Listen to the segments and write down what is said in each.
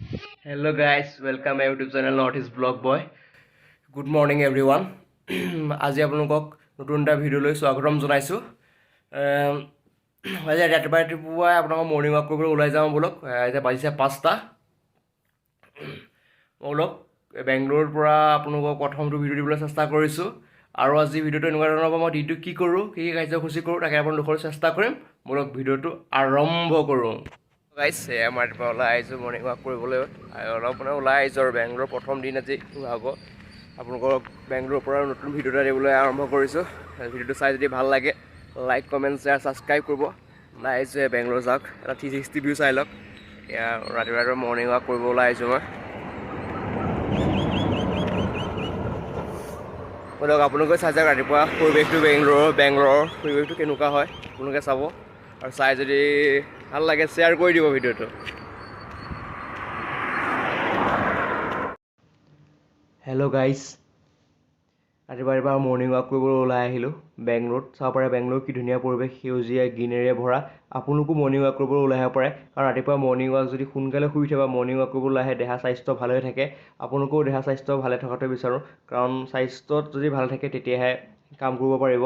Hello guys, welcome my YouTube channel Northeast Vlog Boy. Good morning everyone. আজি আপোনালোকক নতুন এটা ভিডিঅ'লৈ স্বাগতম জনাইছোঁ। আজি ৰাতিপুৱাই আপোনালোকক মৰ্ণিং ৱাক কৰিবলৈ ওলাই যাওঁ বলক। এতিয়া বাজিছে 5টা। বলক বেংগলোৰৰ পৰা আপোনালোকক প্ৰথমটো ভিডিঅ' দিবলৈ চেষ্টা কৰিছোঁ। আৰু আজি ভিডিঅ'টো এনেকুৱা ধৰণৰ হ'ব, মই দিনটো কি কৰোঁ, কি কাৰ্যসূচী কৰোঁ তাকে আপোনালোকৰ চেষ্টা কৰিম। বলক ভিডিঅ'টো আৰম্ভ কৰোঁ। গাইছ মই ৰাতিপুৱা ওলাই আহিছোঁ মৰ্ণিং ৱাক কৰিবলৈ। অলপ ওলাই আহিছোঁ আৰু বেংগলোৰৰ প্ৰথম দিন আজি হ'ব। আপোনালোকক বেংগলোৰৰ পৰা নতুন ভিডিঅ' এটা দিবলৈ আৰম্ভ কৰিছোঁ। ভিডিঅ'টো চাই যদি ভাল লাগে লাইক কমেণ্ট শ্বেয়াৰ ছাবস্ক্ৰাইব কৰিব। ওলাই আহিছোঁ বেংগলোৰ যাওক, এটা 360 ভিউ চাই লওক। এতিয়া ৰাতিপুৱা মৰ্ণিং ৱাক কৰিব ওলাই আহিছোঁ মই। ধৰক আপোনালোকে চাই যাওক ৰাতিপুৱা পৰিৱেশটো বেংগলোৰৰ পৰিৱেশটো কেনেকুৱা হয় আপোনালোকে চাব, আৰু চাই যদি ভাল লাগে শ্বেয়াৰ কৰি দিব ভিডিঅ'টো। হেল্ল' গাইজ, ৰাতিপুৱা মৰ্ণিং ৱাক কৰিবলৈ ওলাই আহিলোঁ বেংগলোৰত। চাব পাৰে বেংগলোৰ কি ধুনীয়া পৰিৱেশ, সেউজীয়া গ্ৰীনেৰীয়ে ভৰা। আপোনালোকো মৰ্ণিং ৱাক কৰিবলৈ ওলাই আহিব পাৰে, কাৰণ ৰাতিপুৱা মৰ্ণিং ৱাক যদি সোনকালে শুই উঠে বা মৰ্ণিং ৱাক কৰিবলৈ আহে দেহা স্বাস্থ্য ভালে হৈ থাকে। আপোনালোকেও দেহা স্বাস্থ্য ভালে থকাটো বিচাৰোঁ, কাৰণ স্বাস্থ্যত যদি ভালে থাকে তেতিয়াহে কাম কৰিব পাৰিব।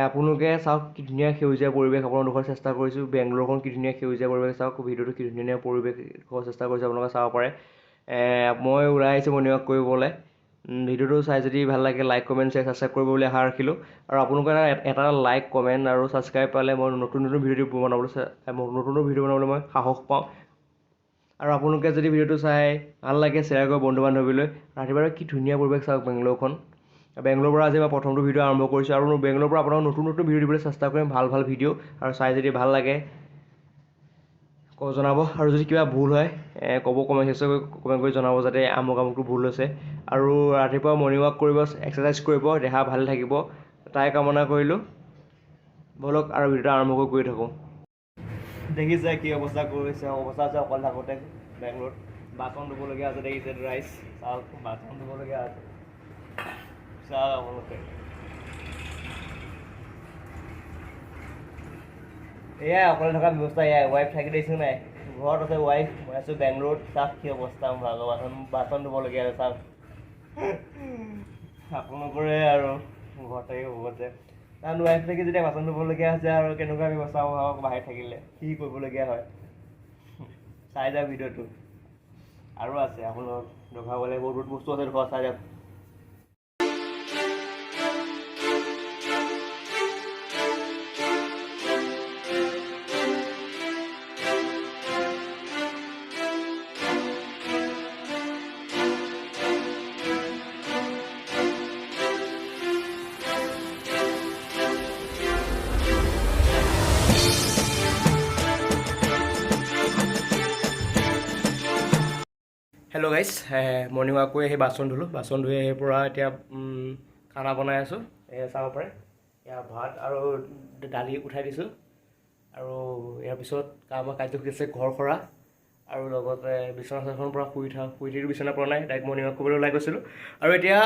আপোনালোকে চাওক কি ধুনীয়া সেউজীয়া পৰিৱেশ, আপোনালোকৰ চেষ্টা কৰিছোঁ বেংগলোৰখন কি ধুনীয়া সেউজীয়া পৰিৱেশ। চাওক ভিডিঅ'টো কি ধুনীয়া পৰিৱেশ চেষ্টা কৰিছোঁ, আপোনালোকে চাব পাৰে। মই ওলাই আহিছোঁ মৰ্ণিং ৱাক কৰিবলৈ। ভিডিঅ'টো চাই যদি ভাল লাগে লাইক কমেণ্ট শ্বেয়াৰ ছাবস্ক্ৰাইব কৰিব বুলি আশা ৰাখিলোঁ। আৰু আপোনালোকে এটা লাইক কমেণ্ট আৰু ছাবস্ক্ৰাইব পালে মই নতুন ভিডিঅ' বনাবলৈ মই সাহস পাওঁ। আৰু আপোনালোকে যদি ভিডিঅ'টো চাই ভাল লাগে শ্বেয়াৰ কৰিব বন্ধু বান্ধৱীলৈ। ৰাতিপুৱা কি ধুনীয়া পৰিৱেশ চাওক বেংগলোৰখন। বেংগলোৰৰ পৰা আজি মই প্ৰথমটো ভিডিঅ' আৰম্ভ কৰিছোঁ, আৰু বেংগলোৰৰ পৰা আপোনাক নতুন ভিডিঅ' দিবলৈ চেষ্টা কৰিম, ভাল ভিডিঅ'। আৰু চাই যদি ভাল লাগে জনাব, আৰু যদি কিবা ভুল হয় ক'ব, কমেণ্ট কৰি জনাব যাতে আমুকটো ভুল হৈছে। আৰু ৰাতিপুৱা মৰ্ণিং ৱাক কৰিব, এক্সাৰচাইজ কৰিব, দেহা ভালে থাকিব তাই কামনা কৰিলোঁ। ব'লক আৰু ভিডিঅ'টো আৰম্ভ কৰি থাকোঁ। দেখিছে কি অৱস্থা কৰিছে, অৱস্থা আছে অকল থাকোঁতে বেংগলোৰত। বাচন ধুবলগীয়া আছে, দেখিছে ৰাইজ চাওক, বাচন ধুবলগীয়া আছে চাওক আপোনালোকে। এয়াই অকলে থকা ব্যৱস্থা, এয়াই ৱাইফ থাকি দিছোঁ নাই, ঘৰত আছে ৱাইফ, মই আছোঁ বেংগলোৰত। চাওক কি অৱস্থা মোৰ ভাগৰ, বাচন ধুবলগীয়া আছে চাওক। আপোনালোকৰে আৰু ঘৰত থাকি বহুত যে, কাৰণ ৱাইফ থাকি যেতিয়া বাচন ধুবলগীয়া হৈছে আৰু কেনেকুৱা ব্যৱস্থা হ'ব বাহিৰত থাকিলে, কি কৰিবলগীয়া হয়। চাই যাওক ভিডিঅ'টো, আৰু আছে আপোনালোকক দেখুৱাবলৈ বহুত বস্তু আছে, দেখুৱাব চাই যাওক। হেল্ল' গাইজ, মৰ্ণিং ৱাক কৰি আহি বাচন ধুলোঁ। বাচন ধুই আহি পৰা এতিয়া খানা বনাই আছোঁ, চাব পাৰে। ইয়াৰ ভাত আৰু দালি উঠাই দিছোঁ। আৰু ইয়াৰ পিছত কাৰ্যসূচী আছে ঘৰ সৰা, আৰু লগতে বিচনাখনৰ পৰা শুই উঠি বিচনা পৰা নাই, ডাইৰেক্ট মৰ্ণিং ৱাক কৰিবলৈ ওলাই গৈছিলোঁ। আৰু এতিয়া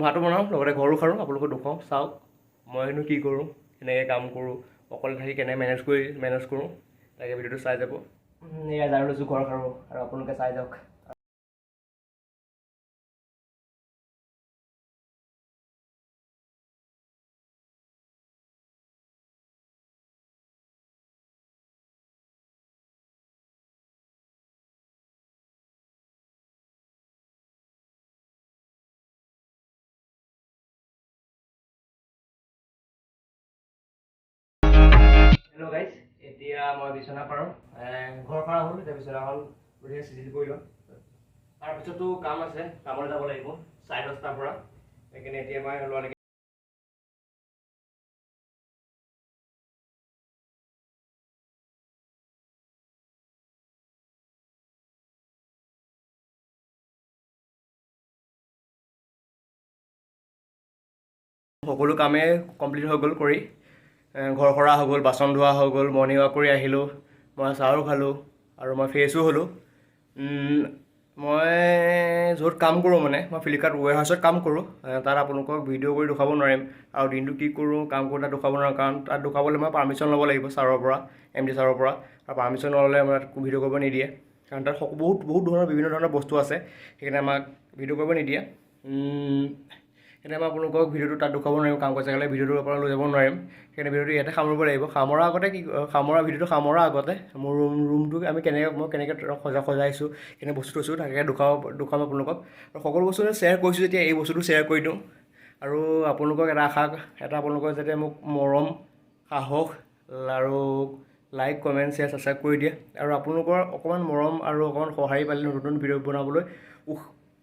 ভাতো বনাওঁ, লগতে ঘৰো সাৰোঁ, আপোনালোকক দেখুৱাওঁ চাওক মইনো কি কৰোঁ, কেনেকৈ কাম কৰোঁ, অকলে থাকি কেনেকৈ মেনেজ কৰোঁ তাকে ভিডিঅ'টো চাই যাব। এয়া ঝাৰু লৈছোঁ, ঘৰ সাৰোঁ, আৰু আপোনালোকে চাই যাওক। হেল্ল' গাইজ, এতিয়া মই বিচনা পাৰোঁ, ঘৰ পৰা হ'ল। এতিয়া বিচনাখন ধুনীয়া চিজিল কৰি ল'ম, তাৰপিছতো কাম আছে, কামলৈ যাব লাগিব 10:30 পৰা। সেইকাৰণে এতিয়া মই লোৱালৈকে সকলো কামেই কমপ্লিট হৈ গ'ল কৰি। ঘৰ সৰা হৈ গ'ল, বাচন ধোৱা হৈ গ'ল, মৰ্ণিং ৱাক কৰি আহিলোঁ, মই চাহো খালোঁ, আৰু মই ফ্ৰেছো হ'লোঁ। মই য'ত কাম কৰোঁ মই ফ্লিপকাৰ্ট ৱেৰহাউচত কাম কৰোঁ। তাত আপোনালোকক ভিডিঅ' কৰি দেখুৱাব নোৱাৰিম, আৰু দিনটো কি কৰোঁ কাম কৰোঁ তাত দেখুৱাব নোৱাৰিম, কাৰণ তাত দেখুৱাবলৈ মই পাৰ্মিশ্যন ল'ব লাগিব ছাৰৰ পৰা, MD ছাৰৰ পৰা। আৰু পাৰ্মিশ্যন নল'লে মই তাত ভিডিঅ' কৰিব নিদিয়ে। কাৰণ তাত বহুত ধৰণৰ বিভিন্ন ধৰণৰ বস্তু আছে, সেইকাৰণে আমাক ভিডিঅ' কৰিব নিদিয়ে। সেইকাৰণে মই আপোনালোকক ভিডিঅ'টো তাত দেখুৱাব নোৱাৰিম, কাম কৰা জেগালৈ ভিডিঅ'টো আপোনালোক লৈ যাব নোৱাৰিম। সেইকাৰণে ভিডিঅ'টো ইয়াতে সামৰিব লাগিব। ভিডিঅ'টো সামৰাৰ আগতে মোৰ ৰুমটো মই কেনেকৈ সজাইছোঁ, কেনেকৈ বস্তু থৈছোঁ তাকে দেখুৱাম আপোনালোকক। আৰু সকলো বস্তু শ্বেয়াৰ কৰিছোঁ যেতিয়া এই বস্তুটো শ্বেয়াৰ কৰি দিওঁ। আৰু আপোনালোকক আপোনালোকৰ যাতে মোক মৰম, সাহস আৰু লাইক, কমেণ্ট, শ্বেয়াৰ, ছাবস্ক্ৰাইব কৰি দিয়ে। আৰু আপোনালোকৰ অকণমান মৰম আৰু অকণমান সঁহাৰি পালে নতুন ভিডিঅ' বনাবলৈ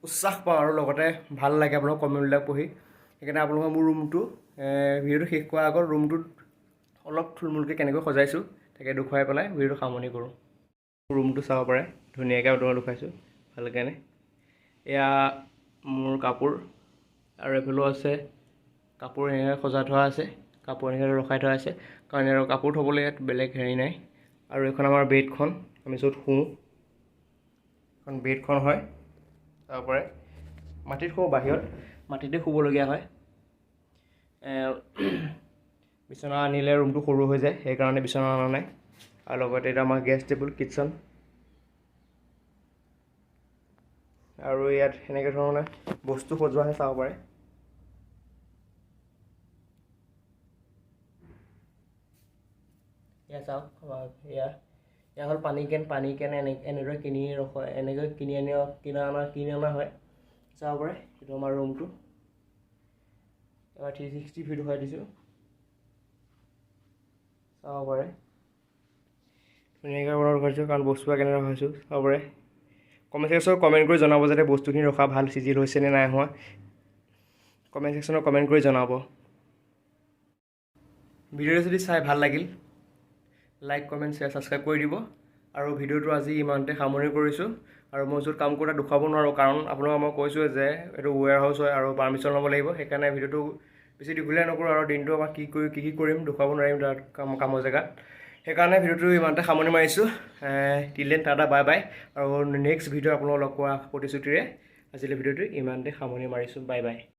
উৎসাহ পাওঁ আৰু লগতে ভাল লাগে আপোনালোকৰ কমেণ্টবিলাক পঢ়ি। সেইকাৰণে আপোনালোকৰ মোৰ ভিডিঅ'টো শেষ কৰাৰ আগত ৰুমটোত অলপ থুলমূলকৈ কেনেকৈ সজাইছোঁ তাকে দেখুৱাই পেলাই ভিডিঅ'টো সামৰণি কৰোঁ। ৰুমটো চাব পাৰে, ধুনীয়াকৈ আপোনালোকক দেখুৱাইছোঁ ভালকেনে। এয়া মোৰ কাপোৰ, আৰু এইফালেও আছে কাপোৰ এনেকৈ সজাই থোৱা আছে, কাপোৰ এনেকৈ ৰখাই থোৱা আছে, কাৰণ ইয়াৰ কাপোৰ থ'বলৈ ইয়াত বেলেগ হেৰি নাই। আৰু এইখন আমাৰ বেডখন, আমি য'ত শুওঁ, এখন বেডখন হয়। চাব পাৰে মাটিত শুওঁ, বাহিৰত মাটিতে শুবলগীয়া হয়। বিচনা আনিলে ৰুমটো সৰু হৈ যায়, সেইকাৰণে বিচনা অনা নাই। আৰু লগতে এটা আমাৰ গেছ টেবুল, কিটচন। আৰু ইয়াত সেনেকৈ ধৰণে বস্তু সজোৱাহে চাব পাৰে। এয়া চাওক, এয়া হ'ল পানী কেন এনেদৰে কিনি অনা হয়। চাব পাৰে এইটো আমাৰ ৰুমটো। এবাৰ 360 ভিউ দেখুৱাই দিছোঁ, চাব পাৰে ধুনীয়াকৈ ৰখাইছোঁ, কাৰণ বস্তুবিলাক কেনেকৈ ৰখাইছোঁ চাব পাৰে। কমেণ্ট ছেকশ্যনত কমেণ্ট কৰি জনাব যাতে বস্তুখিনি ৰখা ভাল চিজিল হৈছে নে নাই হোৱা। কমেণ্ট ছেকশ্যনত কমেণ্ট কৰি জনাব। ভিডিঅ'টো যদি চাই ভাল লাগিল, লাইক, কমেণ্ট, শ্বেয়াৰ, ছাবস্ক্ৰাইব কৰি দিব। আৰু ভিডিঅ'টো আজি ইমানতে সামৰণি কৰিছোঁ। আৰু মই য'ত কাম কৰোঁ তাত দেখুৱাব নোৱাৰোঁ, কাৰণ আপোনালোকক মই কৈছোঁ যে এইটো ৱেয়াৰ হাউচ হয় আৰু পাৰ্মিশ্যন ল'ব লাগিব। সেইকাৰণে ভিডিঅ'টো বেছি দীঘলীয়া নকৰোঁ, আৰু দিনটো আমাৰ কি কৰিম দেখুৱাব নোৱাৰিম তাত কামৰ জেগাত। সেইকাৰণে ভিডিঅ'টো ইমানতে সামৰণি মাৰিছোঁ। Till then Tata, bye bye. আৰু নেক্সট ভিডিঅ' আপোনালোকক লগ পোৱা প্ৰতিশ্ৰুতিৰে আজিলৈ ভিডিঅ'টো ইমানতে সামৰণি মাৰিছোঁ। Bye bye.